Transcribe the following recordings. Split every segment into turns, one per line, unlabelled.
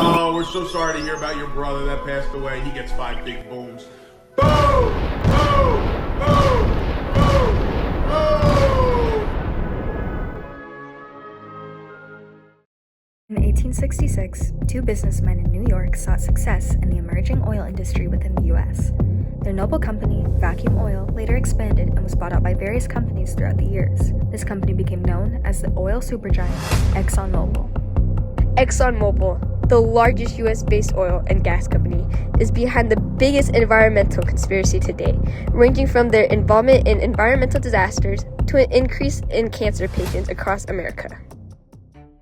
Oh, we're so sorry to hear about your brother that passed away. He gets 5 big booms. Boom! Boom! Boom! Boom! Boom!
In 1866, two businessmen in New York sought success in the emerging oil industry within the U.S. Their noble company, Vacuum Oil, later expanded and was bought out by various companies throughout the years. This company became known as the oil supergiant ExxonMobil.
ExxonMobil, the largest U.S.-based oil and gas company, is behind the biggest environmental conspiracy to date, ranging from their involvement in environmental disasters to an increase in cancer patients across America.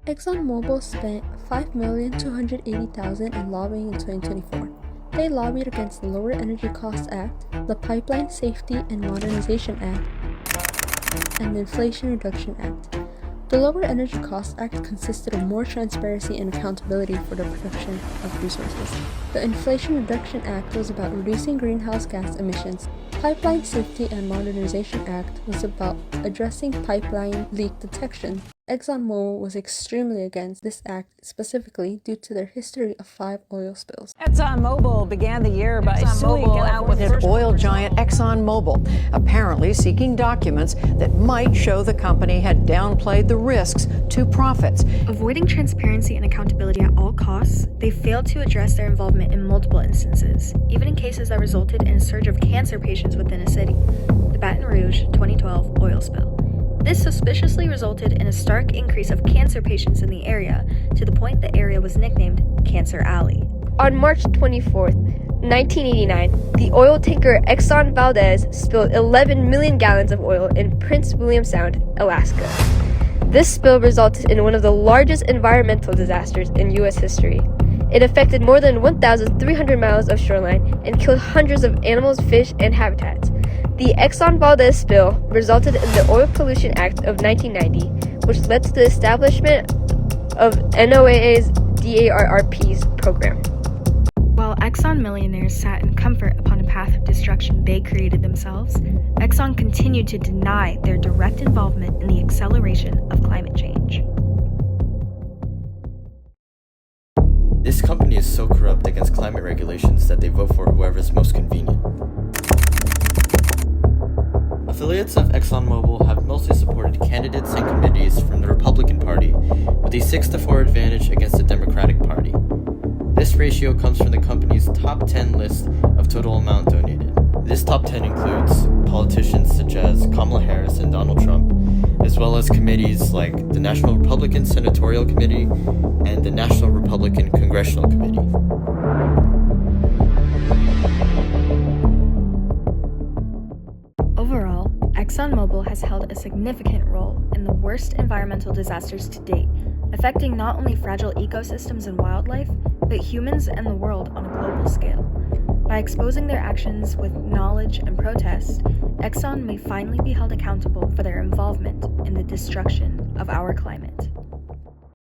ExxonMobil spent $5,280,000 in lobbying in 2024. They lobbied against the Lower Energy Costs Act, the Pipeline Safety and Modernization Act, and the Inflation Reduction Act. The Lower Energy Costs Act consisted of more transparency and accountability for the production of resources. The Inflation Reduction Act was about reducing greenhouse gas emissions. Pipeline Safety and Modernization Act was about addressing pipeline leak detection. ExxonMobil was extremely against this act, specifically due to their history of 5 oil spills.
ExxonMobil began the year by suing
with oil giant ExxonMobil, apparently seeking documents that might show the company had downplayed the risks to profits.
Avoiding transparency and accountability at all costs, they failed to address their involvement in multiple instances, even in cases that resulted in a surge of cancer patients within a city. The Baton Rouge 2012 oil spill. This suspiciously resulted in a stark increase of cancer patients in the area, to the point the area was nicknamed Cancer Alley.
On March 24, 1989, the oil tanker Exxon Valdez spilled 11 million gallons of oil in Prince William Sound, Alaska. This spill resulted in one of the largest environmental disasters in U.S. history. It affected more than 1,300 miles of shoreline and killed hundreds of animals, fish, and habitats. The Exxon Valdez spill resulted in the Oil Pollution Act of 1990, which led to the establishment of NOAA's DARRP's program.
While Exxon millionaires sat in comfort upon a path of destruction they created themselves, Exxon continued to deny their direct involvement in the acceleration of climate change.
This company is so corrupt against climate regulations that they vote for whoever's most convenient. Affiliates of ExxonMobil have mostly supported candidates and committees from the Republican Party, with a 6-4 advantage against the Democratic Party. This ratio comes from the company's top 10 list of total amount donated. This top 10 includes politicians such as Kamala Harris and Donald Trump, as well as committees like the National Republican Senatorial Committee and the National Republican Congressional Committee.
Overall, ExxonMobil has held a significant role in the worst environmental disasters to date, affecting not only fragile ecosystems and wildlife, but humans and the world on a global scale. By exposing their actions with knowledge and protest, Exxon may finally be held accountable for their involvement in the destruction of our climate.